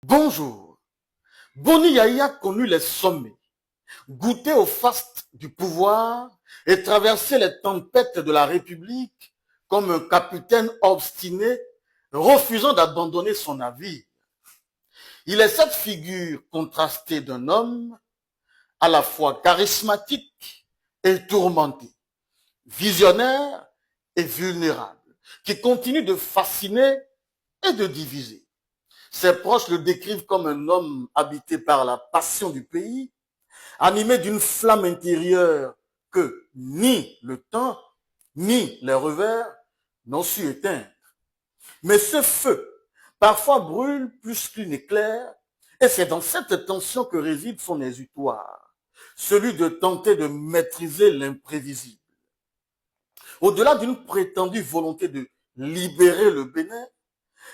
Bonjour. Boni Yahya connu les sommets, goûté au faste du pouvoir et traversé les tempêtes de la République comme un capitaine obstiné refusant d'abandonner son navire. Il est cette figure contrastée d'un homme à la fois charismatique et tourmenté, visionnaire et vulnérable, qui continue de fasciner et de diviser. Ses proches le décrivent comme un homme habité par la passion du pays, animé d'une flamme intérieure que ni le temps, ni les revers n'ont su éteindre. Mais ce feu, parfois brûle plus qu'une éclair, et c'est dans cette tension que réside son exutoire, celui de tenter de maîtriser l'imprévisible. Au-delà d'une prétendue volonté de libérer le Bénin,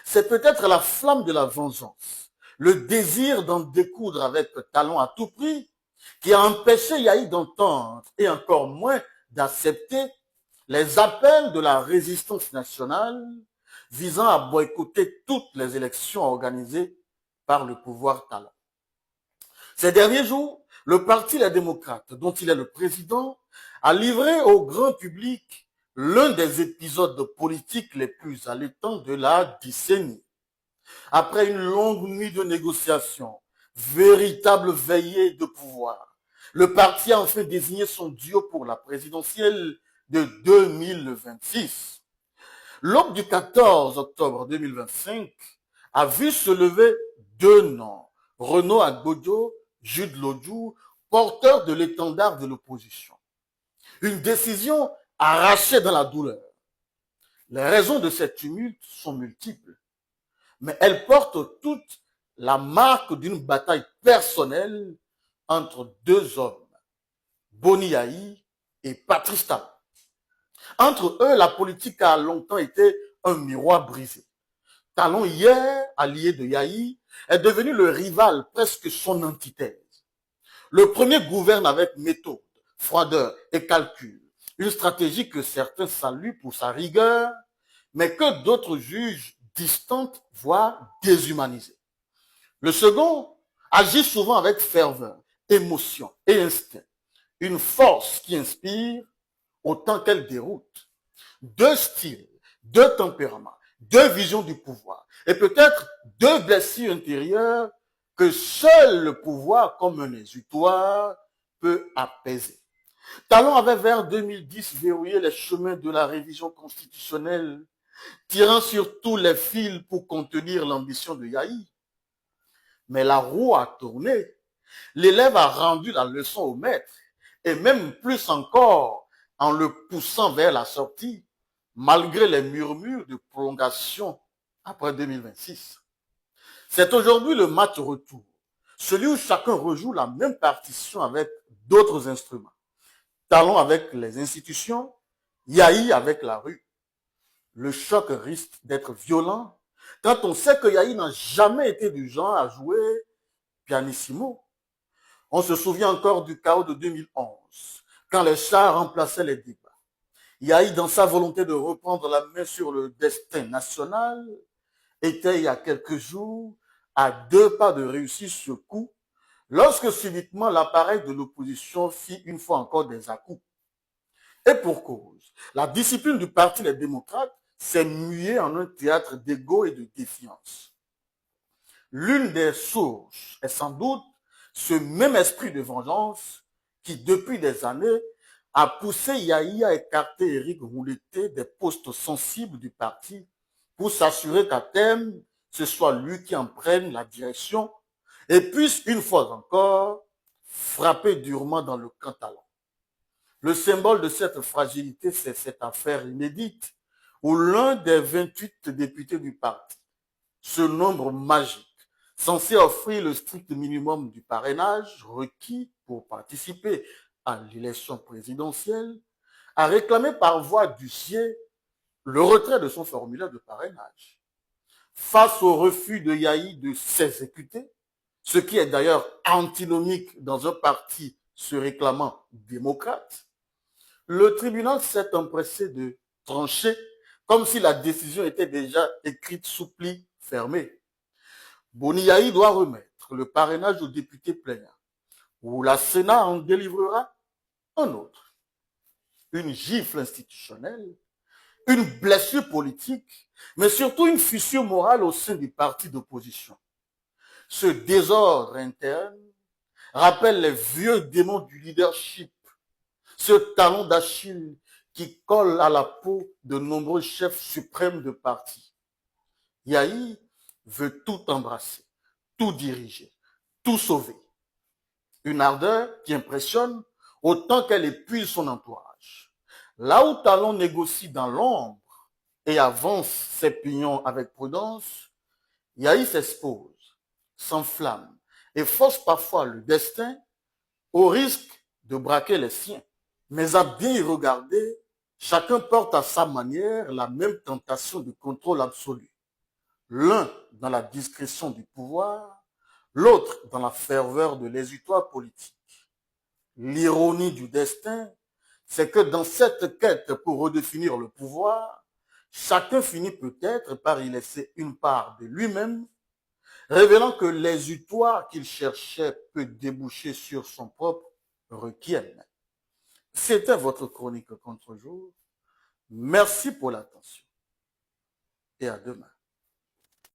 c'est peut-être la flamme de la vengeance, le désir d'en découdre avec Talon à tout prix, qui a empêché Yahi d'entendre et encore moins d'accepter les appels de la résistance nationale visant à boycotter toutes les élections organisées par le pouvoir Talon. Ces derniers jours, le Parti Les Démocrates, dont il est le président, a livré au grand public l'un des épisodes politiques les plus allaitants de la décennie. Après une longue nuit de négociations, véritable veillée de pouvoir, le parti a enfin désigné son duo pour la présidentielle de 2026. L'aube du 14 octobre 2025 a vu se lever deux noms, Renaud Agbodio, Jude Lodjou, porteurs de l'étendard de l'opposition. Une décision arrachée dans la douleur. Les raisons de cette tumulte sont multiples, mais elles portent toutes la marque d'une bataille personnelle entre deux hommes, Boni Yahi et Patrice Talon. Entre eux, la politique a longtemps été un miroir brisé. Talon, hier allié de Yahi, est devenu le rival, presque son antithèse. Le premier gouverne avec méthode, froideur et calcul, une stratégie que certains saluent pour sa rigueur, mais que d'autres jugent distante, voire déshumanisée. Le second agit souvent avec ferveur, émotion et instinct, une force qui inspire autant qu'elle déroute. Deux styles, deux tempéraments, deux visions du pouvoir et peut-être deux blessures intérieures que seul le pouvoir, comme un exutoire, peut apaiser. Talon avait vers 2010 verrouillé les chemins de la révision constitutionnelle, tirant sur tous les fils pour contenir l'ambition de Yahi. Mais la roue a tourné. L'élève a rendu la leçon au maître, et même plus encore en le poussant vers la sortie, malgré les murmures de prolongation après 2026. C'est aujourd'hui le match retour, celui où chacun rejoue la même partition avec d'autres instruments. Talon avec les institutions, Yahi avec la rue. Le choc risque d'être violent quand on sait que Yahi n'a jamais été du genre à jouer pianissimo. On se souvient encore du chaos de 2011, quand les chars remplaçaient les débats. Yahi, dans sa volonté de reprendre la main sur le destin national, était il y a quelques jours à deux pas de réussir ce coup, lorsque subitement l'appareil de l'opposition fit une fois encore des à-coups. Et pour cause, la discipline du Parti des démocrates s'est muée en un théâtre d'égo et de défiance. L'une des sources est sans doute ce même esprit de vengeance qui, depuis des années, a poussé Yahi à écarter Éric Rouleté des postes sensibles du parti pour s'assurer qu'à terme, ce soit lui qui en prenne la direction et puisse, une fois encore, frapper durement dans le camp Talon. Le symbole de cette fragilité, c'est cette affaire inédite où l'un des 28 députés du parti, ce nombre magique, censé offrir le strict minimum du parrainage requis pour participer à l'élection présidentielle, a réclamé par voie d'huissier le retrait de son formulaire de parrainage. Face au refus de Yahi de s'exécuter, ce qui est d'ailleurs antinomique dans un parti se réclamant démocrate, le tribunal s'est empressé de trancher comme si la décision était déjà écrite sous pli fermé. Boni doit remettre le parrainage au député plaignant, ou la Sénat en délivrera un autre. Une gifle institutionnelle, une blessure politique, mais surtout une fissure morale au sein du parti d'opposition. Ce désordre interne rappelle les vieux démons du leadership, ce talon d'Achille qui colle à la peau de nombreux chefs suprêmes de parti. Yahi veut tout embrasser, tout diriger, tout sauver. Une ardeur qui impressionne autant qu'elle épuise son entourage. Là où Talon négocie dans l'ombre et avance ses pignons avec prudence, Yahi s'expose, s'enflamme et force parfois le destin au risque de braquer les siens. Mais à bien y regarder, chacun porte à sa manière la même tentation de contrôle absolu. L'un dans la discrétion du pouvoir, l'autre dans la ferveur de l'exutoire politique. L'ironie du destin, c'est que dans cette quête pour redéfinir le pouvoir, chacun finit peut-être par y laisser une part de lui-même, révélant que l'exutoire qu'il cherchait peut déboucher sur son propre requiem. C'était votre chronique contre-jour. Merci pour l'attention et à demain.